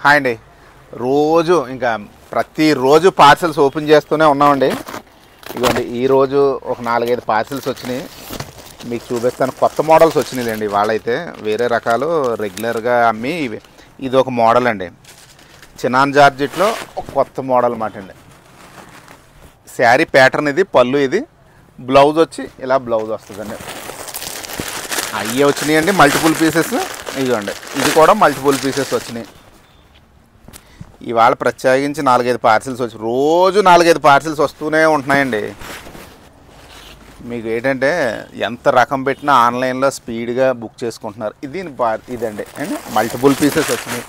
Hi అండి. రోజు ఇంకా ప్రతిరోజు పార్సెల్స్ ఓపెన్ చేస్తూనే ఉన్నామండి. ఇదిగోండి ఈరోజు ఒక 4-5 పార్సెల్స్ వచ్చినాయి, మీకు చూపిస్తాను. కొత్త మోడల్స్ వచ్చినాయిలేండి. వాళ్ళైతే వేరే రకాలు రెగ్యులర్గా అమ్మి ఇది ఒక మోడల్ అండి. చినాన్ జార్జెట్లో ఒక కొత్త మోడల్ అన్నమాట అండి. శారీ ప్యాటర్న్ ఇది, పళ్ళు ఇది, బ్లౌజ్ వచ్చి ఇలా బ్లౌజ్ వస్తుందండి. అయ్యే వచ్చినాయండి మల్టిపుల్ పీసెస్. ఇదిగోండి ఇది కూడా మల్టిపుల్ పీసెస్ వచ్చినాయి. ఇవాళ ప్రత్యేకించి 4-5 పార్సిల్స్ వచ్చి రోజు 4-5 పార్సిల్స్ వస్తూనే ఉంటున్నాయండి. మీకు ఏంటంటే ఎంత రకం పెట్టినా ఆన్లైన్లో స్పీడ్గా బుక్ చేసుకుంటున్నారు. ఇదండి అండి మల్టిపుల్ పీసెస్ వచ్చినాయి.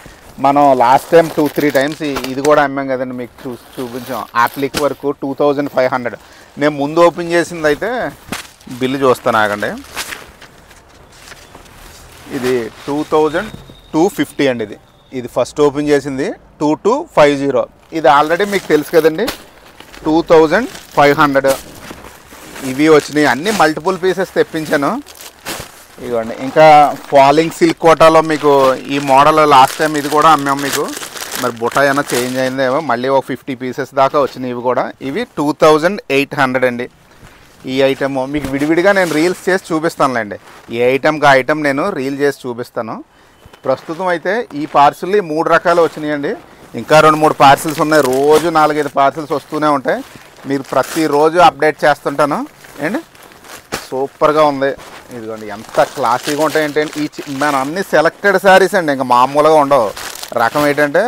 మనం లాస్ట్ టైం 2-3 టైమ్స్ ఇది కూడా అమ్మాం కదండి, మీకు చూపించాం. యాప్లిక్ వరకు 2500. నేను ముందు ఓపెన్ చేసింది అయితే బిల్లు చూస్తాను ఆగండి. ఇది 2250 అండి. ఇది ఫస్ట్ ఓపెన్ చేసింది 2250. ఇది ఆల్రెడీ మీకు తెలుసు కదండి 2500. ఇవి వచ్చినాయి, అన్నీ మల్టిపుల్ పీసెస్ తెప్పించాను. ఇదిగోండి ఇంకా ఫాలింగ్ సిల్క్ కోటాలో మీకు ఈ మోడల్ లాస్ట్ టైం ఇది కూడా అమ్మాము మీకు. మరి బుట్ట ఏమైనా చేంజ్ అయిందేమో, మళ్ళీ ఒక 50 పీసెస్ దాకా వచ్చినాయి. ఇవి కూడా ఇవి 2800 అండి. ఈ ఐటమ్ మీకు విడివిడిగా నేను రీల్స్ చేసి చూపిస్తానులేండి. ఏ ఐటమ్కి ఆ ఐటమ్ నేను రీల్ చేసి చూపిస్తాను. ప్రస్తుతం అయితే ఈ పార్సిల్ 3 రకాలు వచ్చినాయండి. ఇంకా 2-3 పార్సిల్స్ ఉన్నాయి. రోజు 4-5 పార్సిల్స్ వస్తూనే ఉంటాయి. మీరు ప్రతిరోజు అప్డేట్ చేస్తుంటాను అండి. సూపర్గా ఉంది. ఇదిగోండి ఎంత క్లాసీగా ఉంటాయి ఏంటంటే మన అన్ని సెలెక్టెడ్ శారీస్ అండి, ఇంకా మామూలుగా ఉండవు. రకం ఏంటంటే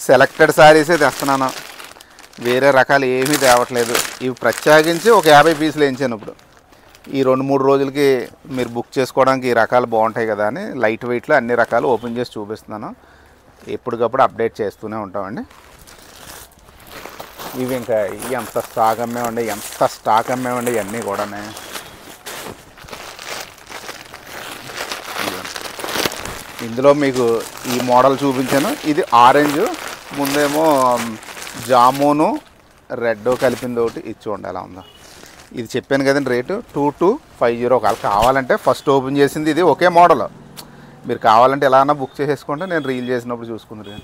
సెలెక్టెడ్ శారీసే తెస్తున్నాను, వేరే రకాలు ఏమీ తేవట్లేదు. ఇవి ప్రత్యేకించి ఒక 50 పీసులు వేయించాను. ఇప్పుడు ఈ 2-3 రోజులకి మీరు బుక్ చేసుకోవడానికి ఈ రకాలు బాగుంటాయి కదా అని లైట్ వెయిట్లో అన్ని రకాలు ఓపెన్ చేసి చూపిస్తున్నాను. ఎప్పటికప్పుడు అప్డేట్ చేస్తూనే ఉంటామండి. ఇవి ఇంకా ఎంత స్టాక్ అమ్మేవండి ఇవన్నీ కూడా. ఇందులో మీకు ఈ మోడల్ చూపించాను. ఇది ఆరెంజ్, ముందేమో జామును రెడ్ కలిపింది ఒకటి. ఇది చూడండి ఎలా ఉందో. ఇది చెప్పాను కదండి రేటు 2250. ఒకవేళ కావాలంటే ఫస్ట్ ఓపెన్ చేసింది ఇది ఒకే మోడల్. మీరు కావాలంటే ఎలా అన్నా బుక్ చేసేసుకోండి, నేను రీల్ చేసినప్పుడు చూసుకుందరు.